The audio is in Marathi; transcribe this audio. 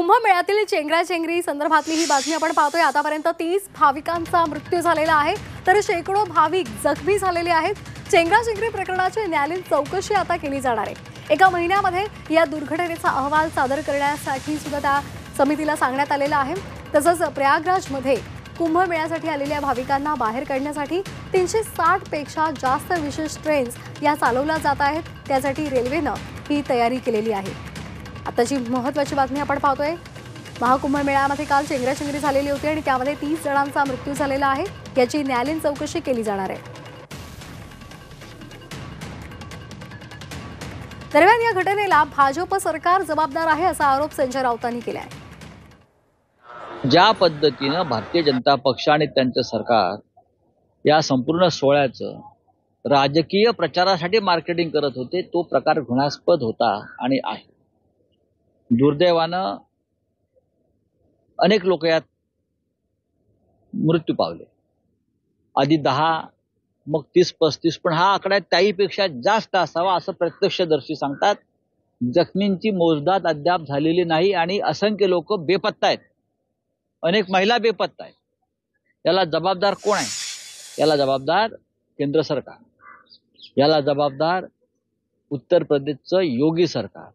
कुंभमेळ्यातील चेंगराचेंगरी संदर्भातली ही बातमी आपण पाहतोय। आतापर्यंत 30 भाविकांचा मृत्यू झालेला आहे, तर शेकडो भाविक जखमी झालेले आहेत। चेंगराचेंगरी प्रकरणाची न्यायालयीन चौकशी आता केली जाणार आहे। एका महिन्यामध्ये या दुर्घटनेचा अहवाल सादर करण्यासाठी सुद्धा त्या समितीला सांगण्यात आलेलं आहे। तसंच प्रयागराजमध्ये कुंभमेळ्यासाठी आलेल्या भाविकांना बाहेर काढण्यासाठी 360 पेक्षा जास्त विशेष ट्रेन्स या चालवल्या जात आहेत। त्यासाठी रेल्वेनं ही तयारी केलेली आहे। आताची महत्त्वाची बातमी आपण पाहतोय। महाकुंभमेळ्यामध्ये काल चेंगराचेंगरी झालेली होती आणि त्यामध्ये 30 जणांचा मृत्यू झालेला आहे। याची न्यायालयीन चौकशी केली जाणार आहे। दरम्यान या घटनेला भाजप सरकार जबाबदार आहे असा आरोप संजय राऊतांनी केला आहे। ज्या पद्धतीने भारतीय जनता पक्ष आणि त्यांचं सरकार या संपूर्ण सोहळ्याचं राजकीय प्रचारासाठी मार्केटिंग करत होते, तो प्रकार घृणास्पद होता आणि आहे। दुर्दैवानं अनेक लोक यात मृत्यू पावले। आधी 10, मग 30-35, पण हा आकडा त्याहीपेक्षा जास्त असावा असं प्रत्यक्षदर्शी सांगतात। जखमींची मोजदाद अद्याप झालेली नाही आणि असंख्य लोक बेपत्ता आहेत, अनेक महिला बेपत्ता आहेत। याला जबाबदार कोण आहे? याला जबाबदार केंद्र सरकार, याला जबाबदार उत्तर प्रदेशचं योगी सरकार।